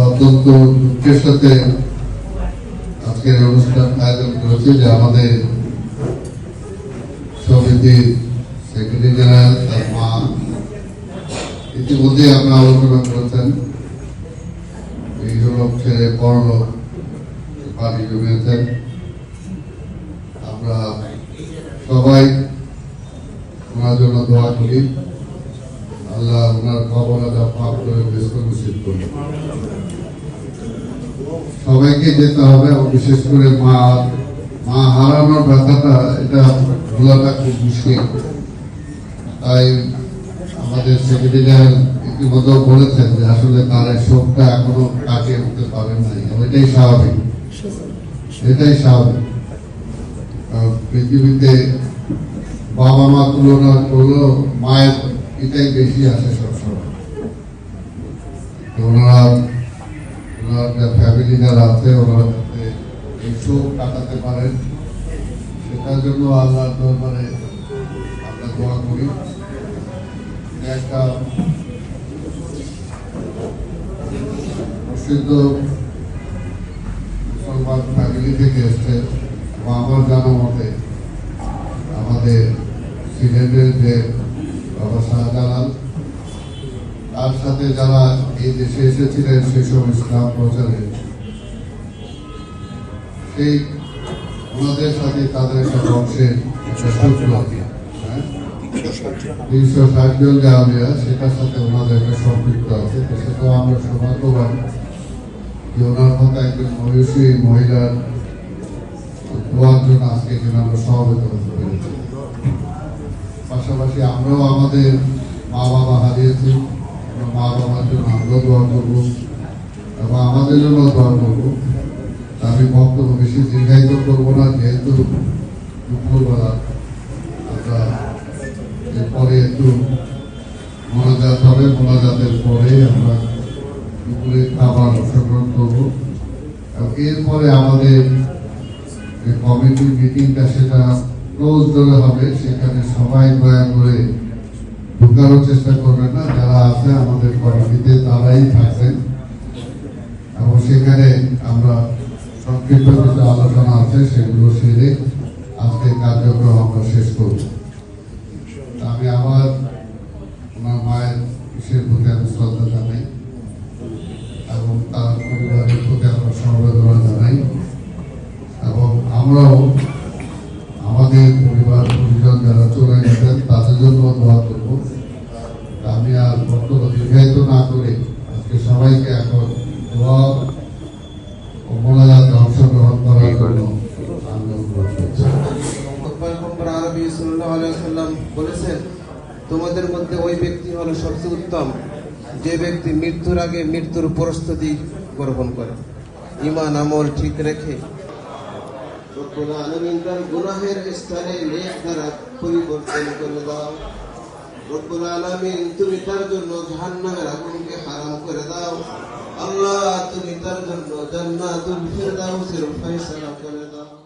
অত্যন্ত দুঃখের সাথে আজকের অনুষ্ঠান আয়োজন করেছে যে আমাদের সমিতির সেক্রেটারি জেনারেল তার মা ইতিমধ্যে আমরা আলোচনা করেছেন এই লোক ছেড়ে পরলোক পানি জমিয়েছেন। আমরা সবাই ওনার জন্য দোয়া করি, আল্লাহ ওনার কবরটা মাফ করে বেশ নসিব করুন। সবাইকে যেতে হবে এবং বিশেষ করে মা হারানোর ব্যথাটা এটা ভোলাটা খুব মুশকিল। তাই আমাদের সেক্রেটারি জেনারেল ইতিমধ্যে বলেছেন যে আসলে তার শোকটা এখনো কাটিয়ে উঠতে পারেন নাই। এটাই স্বাভাবিক, এটাই স্বাভাবিক। পৃথিবীতে বাবা মা তুলনা করলেও মায়ের এটাই বেশি আসে সবসময়। ওনারা ফ্যামিলি যারা আছে ওনারা যাতে এই শোক কাটাতে পারেন সেটার জন্য আল্লাহর দরবারে আমরা দোয়া করি। একটা প্রসিদ্ধ মুসলমান ফ্যামিলি থেকে এসছে এবং আমার জানা মতে আমাদের সিলেটের যে বাবা শাহজালাল তার সাথে যারা এই দেশে এসেছিলেন সেসব ইসলাম প্রচারে সেই ওনাদের সাথে তাদের একটা বংশের একটা সূত্র আছে, 360 জন যে আমিরা সেটার সাথে ওনাদের একটা সম্পৃক্ত আছে। সেটাও আমরা সৌভাগ্যবান যে ওনার কথা একজন বয়সী মহিলার দোয়ার জন্য আজকে এখানে আমরা সমবেত হতে পেরেছি। পাশাপাশি আমরাও আমাদের মা বাবা হারিয়েছি, মা বাবার জন্য আমরাও দোয়া করবো এবং আমাদের জন্য দোয়া করবো। আমি বক্তব্য বেশি দীর্ঘায়িত করবো না, যেহেতু দুপুরবেলা আমরা এরপরে একটু মোনাজাত হবে, মোনাজাতের পরে আমরা দুপুরে খাবার অংশগ্রহণ করবো এবং এরপরে আমাদের যে কমিটির মিটিংটা সেটা ক্লোজ ডোরে হবে। সেখানে সবাই দয়া করে ঢুকারও চেষ্টা করবেন না, যারা আছে আমাদের কমিটিতে তারাই থাকবেন এবং সেখানে আমরা সংক্ষিপ্ত কিছু আলোচনা আছে সেগুলো সেরে আজকে কার্যক্রম আমরা শেষ করব। আমি আমার ওনার মায়ের বিশেষ প্রতি আমি শ্রদ্ধা জানাই এবং তার পরিবারের প্রতি আমরা সমবেদনা জানাই এবং আমরাও আমাদের পরিবার পরিজন যারা চলে গেছেন তাদের জন্য দোয়া করব। আমি আর বক্তব্য দীর্ঘায়িত না করে আজকে সবাইকে এখন দোয়া ও মোনাজাতে অংশগ্রহণ করার জন্য আমি অনুরোধ করছি। আরবি সাল্লাল্লাহু আলাইহি ওয়াসাল্লাম বলেছেন, তোমাদের মধ্যে ওই ব্যক্তি হলো সবচেয়ে উত্তম যে ব্যক্তি মৃত্যুর আগে মৃত্যুর প্রস্তুতি গ্রহণ করে, ঈমান আমল ঠিক রেখে। রব্বুল আলামিন তার গুনাহের স্থানে নেক দ্বারা পরিবর্তন করে দাও। রব্বুল আলামিন তুমি তার জন্য জাহান্নামের আগুনকে হারাম করে দাও। আল্লাহ তুমি তার জন্য জান্নাতুল ফিরদাউসের ফয়সালা করে দাও।